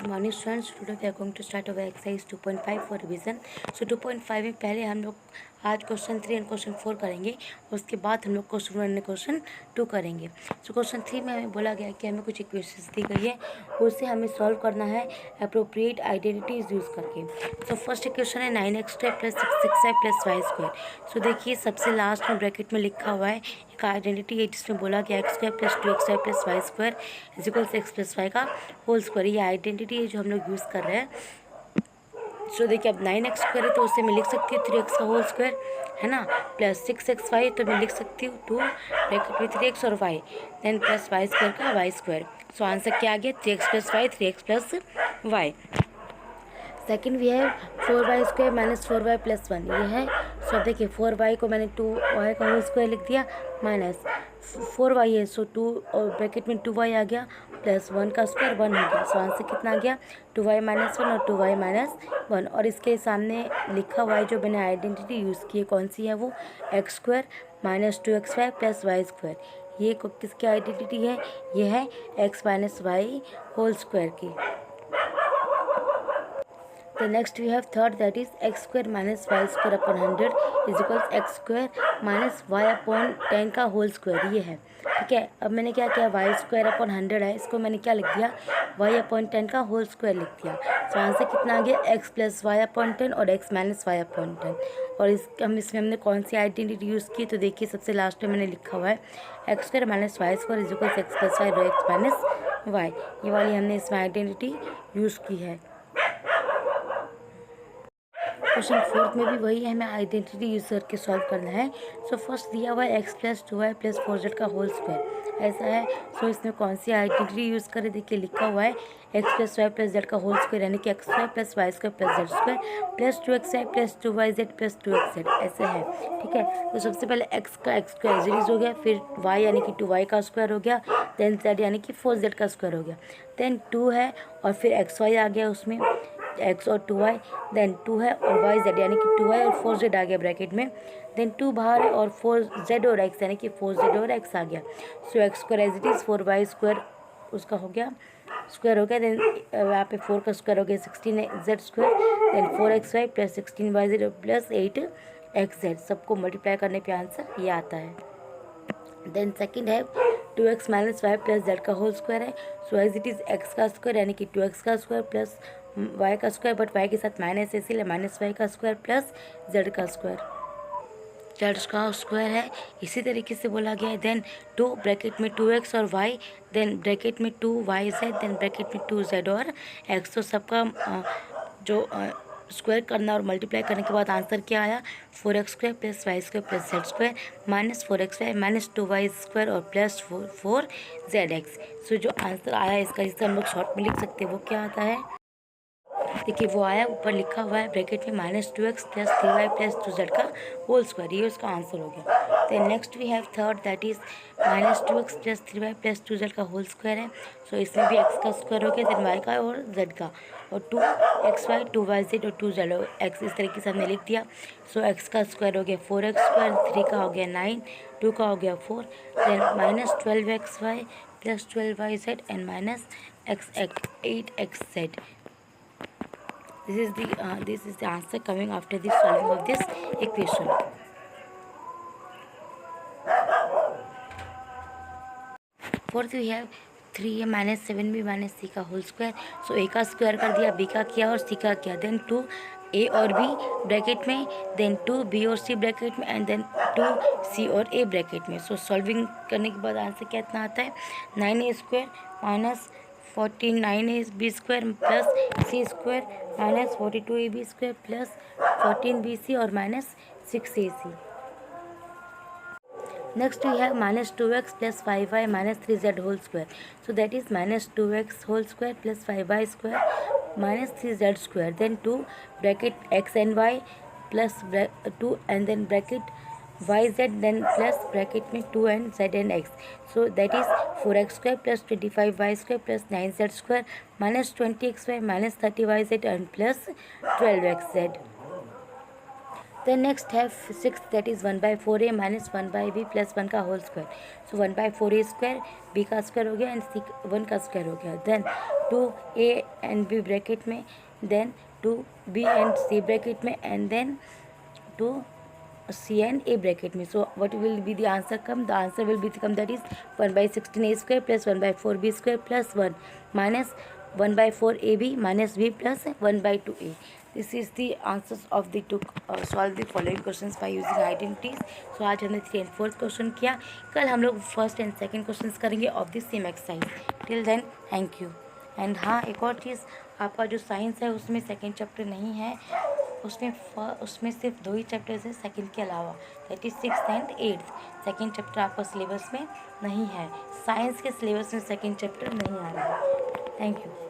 Good morning students. Today we are going to start our exercise 2.5 for revision. So 2.5 में पहले हम लोग आज क्वेश्चन 3 एंड क्वेश्चन 4 करेंगे। उसके बाद हम लोग क्वेश्चन 1 एंड क्वेश्चन 2 करेंगे। सो क्वेश्चन 3 में हमें बोला गया कि हमें कुछ इक्वेशंस दी गई है, उससे हमें सॉल्व करना है अप्रोप्रिएट आइडेंटिटीज यूज़ करके। सो फर्स्ट इक्वेशन है 9x² + 6xy + y²। सो देखिए सबसे लास्ट में ब्रैकेट में लिखा हुआ है एक आइडेंटिटी है जिसमें बोला गया x² + 2xy + y² = x + y का होल स्क्वायर। ये आइडेंटिटी है जो हम लोग यूज़ कर रहे हैं। सो देखिए अब 9x² है तो उससे मैं लिख सकती हूँ 3x का होल स्क्वायर, है ना, प्लस 6xy तो मैं लिख सकती हूँ 2 ब्रैकेट में 3x और y, देन प्लस y² का y²। सो आंसर क्या आ गया 3x + y, 3x + y। Second we है 4y² - 4y + 1 ये है। सो देखिए 4y को मैंने 2y का होल स्क्वायर लिख दिया माइनस 4y है, सो 2 और ब्रैकेट में 2y आ गया प्लस 1 का स्क्वायर 1 हो गया। सो आंसर कितना आ गया 2y - 1 और 2y - 1। और इसके सामने लिखा हुआ है जो मैंने आइडेंटिटी यूज़ की है कौन सी है वो x² - 2xy + y²। ये किसकी आइडेंटिटी है, ये है x - y होल स्क्वायर की। The next we have third, that is x² - y² upon 100 = x² - y/10 का होल स्क्वायर। ये है ठीक है। अब मैंने क्या किया y² upon 100 है, इसको मैंने क्या लिख दिया y/10 का होल स्क्वायर लिख दिया। तो आंसर कितना आ गया x + y/10 और x - y/10। और इसमें हमने कौन सी आइडेंटिटी यूज़ की तो देखिए सबसे लास्ट में मैंने लिखा हुआ है x² - y² = x + y और x - y। ये वाली हमने इसमें आइडेंटिटी यूज़ की है। क्वेश्चन 4 में भी वही है, हमें आइडेंटिटी यूज करके सॉल्व करना है। सो फर्स्ट दिया हुआ है x + 2y + 4z का होल स्क्वायर ऐसा है। सो इसमें कौन सी आइडेंटिटी यूज़ करें, देखिए लिखा हुआ है x + y + z का होल स्क्वायर यानी कि x² + y² + z² + 2xy + 2yz + 2xz ऐसे है ठीक है। तो सबसे पहले x का x² हो गया, फिर y यानी कि 2y का स्क्वायर हो गया, देन z यानी कि 4z का स्क्वायर हो गया, देन 2 है और फिर xy आ गया उसमें x और 2y, देन 2 है और yz यानी कि 2y और 4z आ गया ब्रैकेट में, देन 2 बाहर है और 4z और x यानी कि 4z और x आ गया। सो x² as it is 4y² उसका हो गया स्क्वायर हो गया, देन यहाँ पे 4 का स्क्वायर हो गया 16z², then 4xy + 16yz + 8xz सबको मल्टीप्लाई करने पे आंसर ये आता है। देन सेकंड है 2x - y + z का होल स्क्वायर है। So as it is x का स्क्वायर यानी कि 2x का स्क्वायर प्लस y का स्क्वायर, बट y के साथ माइनस है इसीलिए -y का स्क्वायर प्लस z का स्क्वायर, z का स्क्वायर है इसी तरीके से बोला गया है। देन 2 ब्रैकेट में 2x और y, देन ब्रैकेट में 2yz, देन ब्रैकेट में 2z और x। तो सबका जो स्क्वायर करना और मल्टीप्लाई करने के बाद आंसर क्या आया 4x² + y² + z² -4xy - 2y² और प्लस 4zx। सो जो आंसर आया इसका जिसे हम लोग शॉर्ट में लिख सकते हैं वो क्या आता है, देखिए वो आया ऊपर लिखा हुआ है ब्रैकेट में -2x + 3y + 2z का होल स्क्वायर, ये उसका आंसर हो गया। Then next we have third, that is -2x + 3y + 2z का होल स्क्वायर है। सो इसमें भी x का स्क्वायर हो गया, देन y का और z का, और 2xy 2yz और 2z और x इस तरीके से हमने लिख दिया। सो x का स्क्वायर हो गया 4x², 3 का हो गया 9, 2 का हो गया 4, then -12xy + 12yz and -8xz। This is the answer coming after the solving of this equation. Fourth we have 3a - 7b - c का होल स्क्वायर। सो a का स्क्वायर कर दिया, b का किया और c का किया, देन 2 a और b ब्रैकेट में, देन 2 b और c ब्रैकेट में एंड देन 2 c और a ब्रैकेट में। सो सॉल्विंग करने के बाद आंसर कितना आता है 9a² - 49ab² plus c² - 42ab² plus 14bc और -6ac। Next we have -2x + 5y - 3z whole square. So that is -2x whole square + 5y square - 3z square. Then 2 bracket x and y plus 2 and then bracket yz, then plus bracket में 2 and z and x. So that is 4x² + 25y² + 9z² - 20xy - 30yz and plus 12xz. Then next have 6, that is 1/4a minus 1/b plus 1 का whole square. So 1/4a square, b का square हो गया and c 1 का square हो गया. Then 2a and b bracket में, then 2b and c bracket में, and then 2c and a bracket में. So what will be the answer come? The answer will be come, that is 1/16a square plus 1/4b square plus 1 minus 1/4ab minus b plus 1/2a. This is the answers of the to solve the following questions by using identities. So आज हमने 3 and 4th question किया. कल हम लोग first and second questions करेंगे of the same exercise. Till then thank you. And हाँ, एक और चीज़, आपका जो साइंस है उसमें सेकंड चैप्टर नहीं है, उसमें सिर्फ 2 ही चैप्टर्स हैं सेकंड के अलावा, that is 6th and 8th. Second chapter आपका सिलेबस में नहीं है. साइंस के सिलेबस में सेकंड चैप्टर नहीं आ रहा है. Thank you.